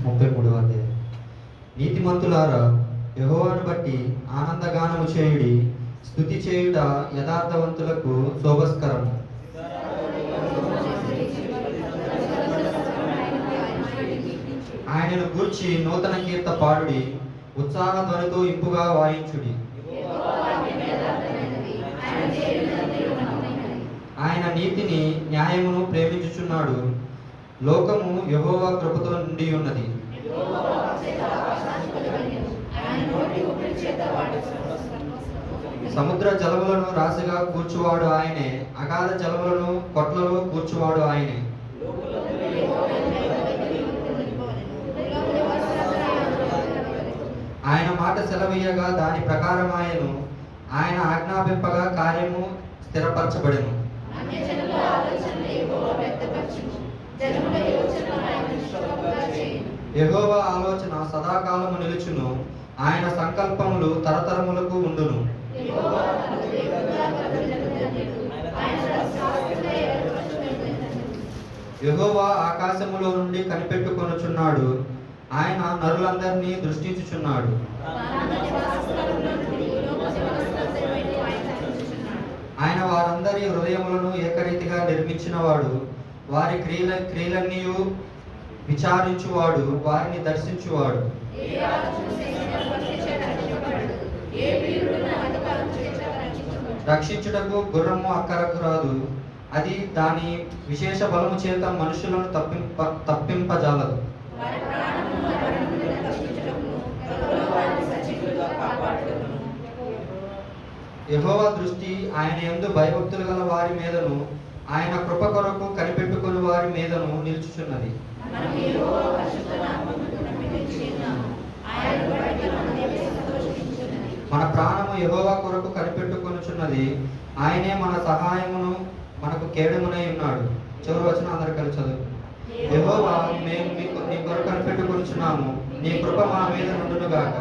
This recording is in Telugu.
33వ అధ్యాయం. నీతిమంతులారా, యెహోవాను బట్టి ఆనందగానము చేయుడి, స్తుతి చేయుట యథార్థవంతులకు శోభస్కరము. ఆయనను గూర్చి నూతన కీర్త పాడుడి, ఉత్సాహధ్వనితో ఇంపుగా వాయించుడి. ఆయన నీతిని న్యాయమును ప్రేమించుచున్నాడు. లోకము యెహోవా కృపతో నిండి ఉన్నది. సముద్ర జలములను రాశిగా కూర్చువాడు ఆయనే, అగాధ జలములను కొట్లలో కూర్చువాడు ఆయనే. ఆయన మాట సెలవీయగా దాని ప్రకారం ఆయన ఆజ్ఞాపింపగా కార్యము స్థిరపరచబడెను. యెహోవా ఆలోచన సదాకాలము నిలుచును, ఆయన సంకల్పములు తరతరములకు ఉండును. యెహోవా ఆకాశములో నుండి కనిపెట్టుకొనుచున్నాడు, ఆయన నరులందరినీ దృష్టించుచున్నాడు. ఆయన వారందరి హృదయములను ఏకరీతిగా నిర్మించినవాడు, వారి క్రియలన్నీ విచారించువాడు, వారిని దర్శించువాడు. రక్షించుటకు గుర్రము అక్కరకు రాదు, అది దాని విశేష బలము చేత మనుషులను తప్పింపజాలదు. యెహోవా దృష్టి ఆయన యందు భయభక్తులు గల వారి మీదను, ఆయన కృప కొరకు కనిపెట్టుకుని వారి మీదను నిలుచుచున్నది. మన ప్రాణము యెహోవా కొరకు కనిపెట్టుకొనుచున్నది, ఆయనే మన సహాయమును మనకు కేడమునై ఉన్నాడు. చివరి వచనం అందరు కలిసి చదువు. యెహోవా, మేము నీ కొరకు కనిపెట్టుకొనుచున్నాము, నీ కృప మా మీద నుండును గాక.